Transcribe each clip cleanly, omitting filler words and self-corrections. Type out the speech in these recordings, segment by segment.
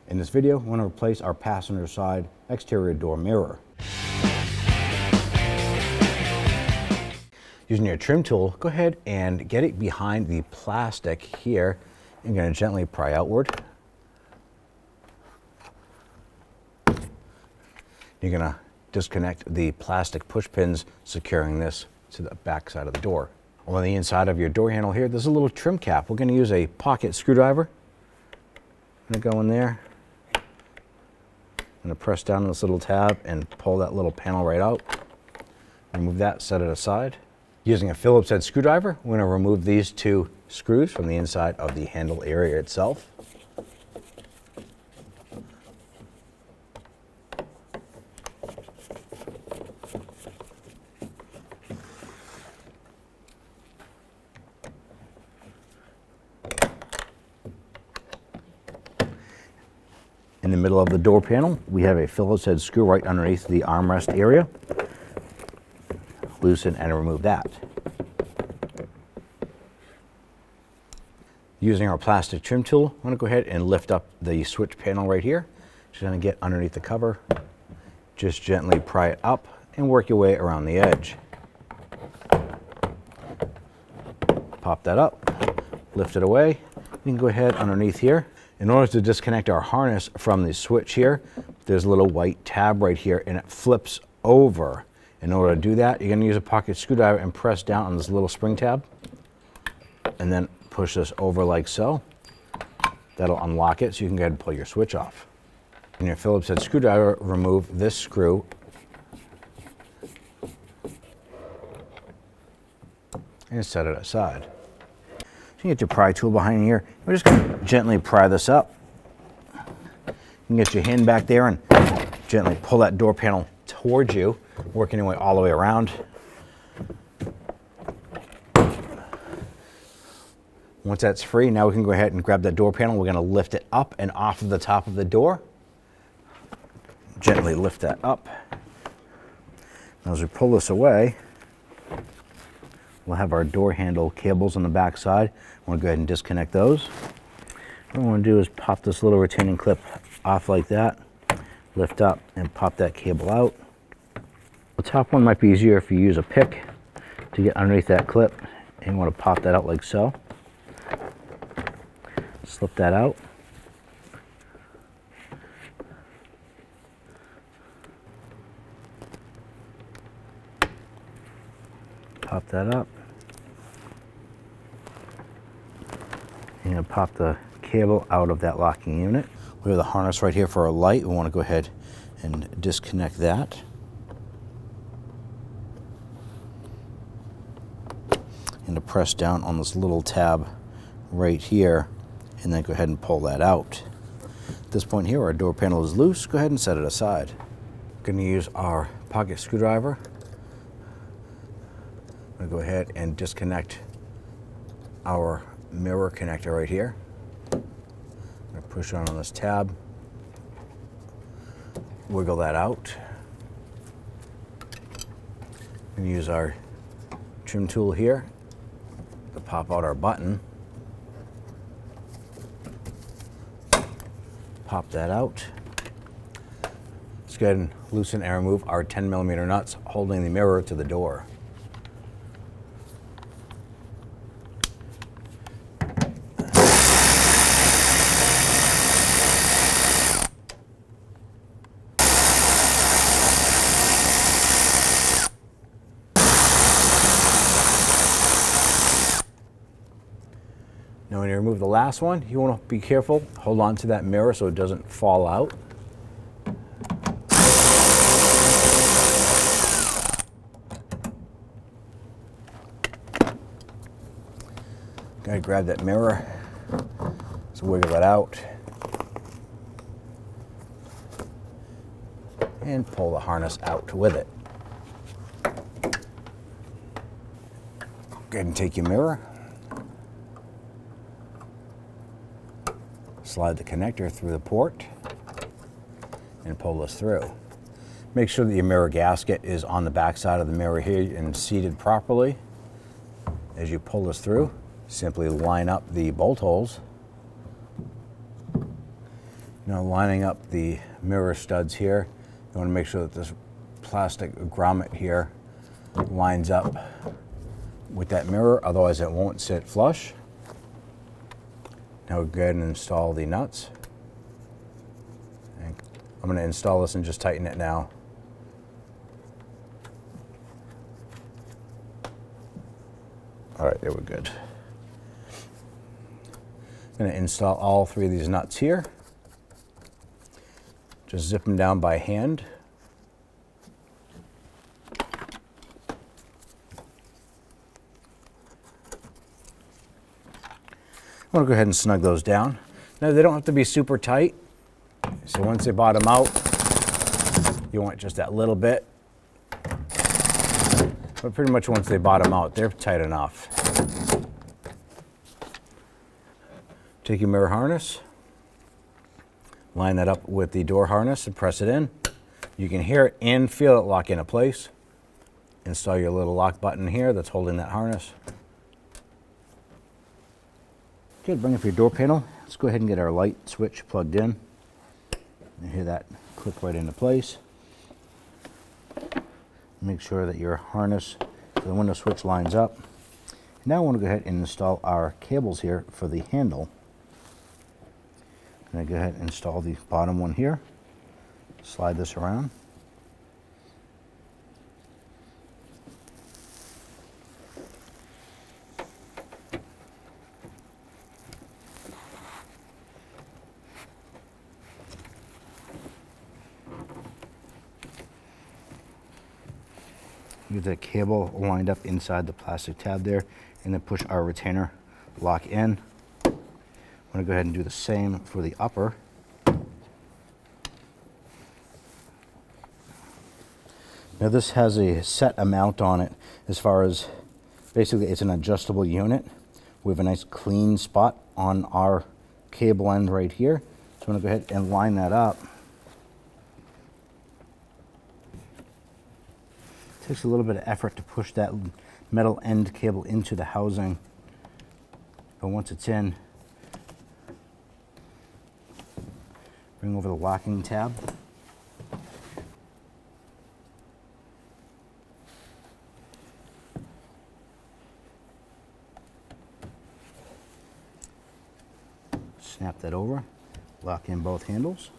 In this video, we want to replace our passenger side exterior door mirror. Using your trim tool, go ahead and get it behind the plastic here. You're going to gently pry outward. You're going to disconnect the plastic push pins securing this to the back side of the door. On the inside of your door handle here, there's a little trim cap. We're going to use a pocket screwdriver. I'm going to go in there. I'm going to press down on this little tab and pull that little panel right out. Remove that, set it aside. Using a Phillips head screwdriver, we're going to remove these two screws from the inside of the handle area itself. In the middle of the door panel, we have a Phillips head screw right underneath the armrest area. Loosen and remove that. Using our plastic trim tool, I'm going to go ahead and lift up the switch panel right here. Just going to get underneath the cover. Just gently pry it up and work your way around the edge. Pop that up, lift it away. You can go ahead underneath here. In order to disconnect our harness from the switch here, there's a little white tab right here and it flips over. In order to do that, you're going to use a pocket screwdriver and press down on this little spring tab and then push this over like so. That'll unlock it so you can go ahead and pull your switch off. In your Phillips head screwdriver, remove this screw and set it aside. So you get your pry tool behind here. We're just going to gently pry this up. You can get your hand back there and gently pull that door panel towards you, working your way all the way around. Once that's free, now we can go ahead and grab that door panel. We're going to lift it up and off of the top of the door. Gently lift that up. Now as we pull this away, we'll have our door handle cables on the back side. I want to go ahead and disconnect those. What I want to do is pop this little retaining clip off like that, lift up and pop that cable out. The top one might be easier if you use a pick to get underneath that clip, and you want to pop that out like so. Slip that out. Pop that up. You're going to pop the cable out of that locking unit. We have the harness right here for our light. We want to go ahead and disconnect that. And to press down on this little tab right here and then go ahead and pull that out. At this point here, our door panel is loose. Go ahead and set it aside. We're going to use our pocket screwdriver. I'm going to go ahead and disconnect our mirror connector right here. I'm going to push on this tab, wiggle that out, and use our trim tool here to pop out our button. Pop that out. Let's go ahead and loosen and remove our 10mm nuts holding the mirror to the door. Now when you remove the last one, you want to be careful. Hold on to that mirror so it doesn't fall out. Gotta grab that mirror, so wiggle it out, and pull the harness out with it. Go ahead and take your mirror, slide the connector through the port, and pull this through. Make sure that your mirror gasket is on the back side of the mirror here and seated properly. As you pull this through, simply line up the bolt holes Now lining up the mirror studs here, you want to make sure that this plastic grommet here lines up with that mirror, otherwise it won't sit flush. Now we'll go ahead and install the nuts. And I'm going to install this and just tighten it now. All right, there we're good. I'm going to install all 3 of these nuts here. Just zip them down by hand. I want to go ahead and snug those down. Now they don't have to be super tight, so once they bottom out, you want just that little bit. But pretty much once they bottom out, they're tight enough. Take your mirror harness, line that up with the door harness and press it in. You can hear it and feel it lock into place. Install your little lock button here that's holding that harness. Good, bring up your door panel. Let's go ahead and get our light switch plugged in. You hear that click right into place. Make sure that your harness for the window switch lines up. Now I want to go ahead and install our cables here for the handle. I'm going to go ahead and install the bottom one here. Slide this around. Get the cable lined up inside the plastic tab there, and then push our retainer lock in. I'm going to go ahead and do the same for the upper. Now this has a set amount on it as far as basically it's an adjustable unit. We have a nice clean spot on our cable end right here. So I'm going to go ahead and line that up. It takes a little bit of effort to push that metal end cable into the housing, but once it's in, bring over the locking tab. Snap that over, lock in both handles,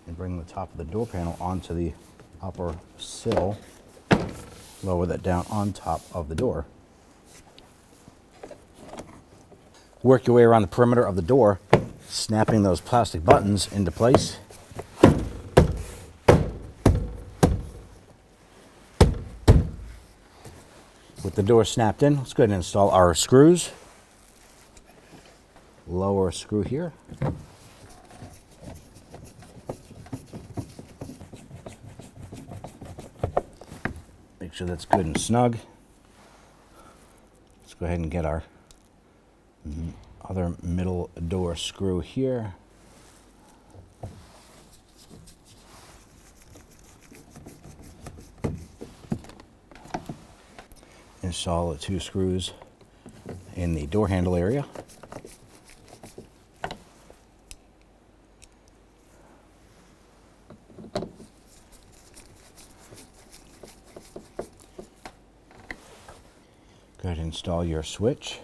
and bring the top of the door panel onto the upper sill. Lower that down on top of the door. Work your way around the perimeter of the door, snapping those plastic buttons into place. With the door snapped in, let's go ahead and install our screws. Lower screw here. Make sure that's good and snug. Let's go ahead and get our other middle door screw here. Install the 2 screws in the door handle area. Go ahead and install your switch.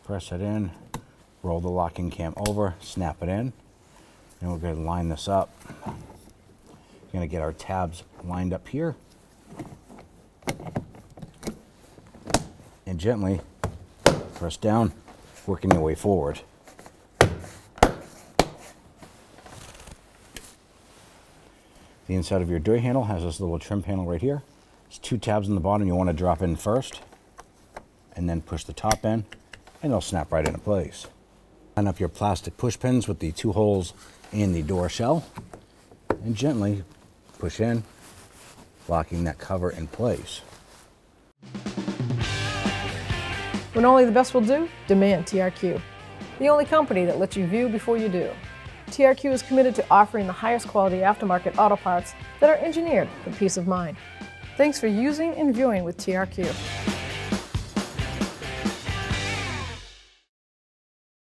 Press it in, roll the locking cam over, snap it in, and we're going to line this up. We're going to get our tabs lined up here, and gently press down, working your way forward. The inside of your door handle has this little trim panel right here. There's 2 tabs on the bottom you want to drop in first, and then push the top in, and it'll snap right into place. Line up your plastic push pins with the 2 holes in the door shell, and gently push in, locking that cover in place. When only the best will do, demand TRQ. The only company that lets you view before you do. TRQ is committed to offering the highest quality aftermarket auto parts that are engineered for peace of mind. Thanks for using and viewing with TRQ.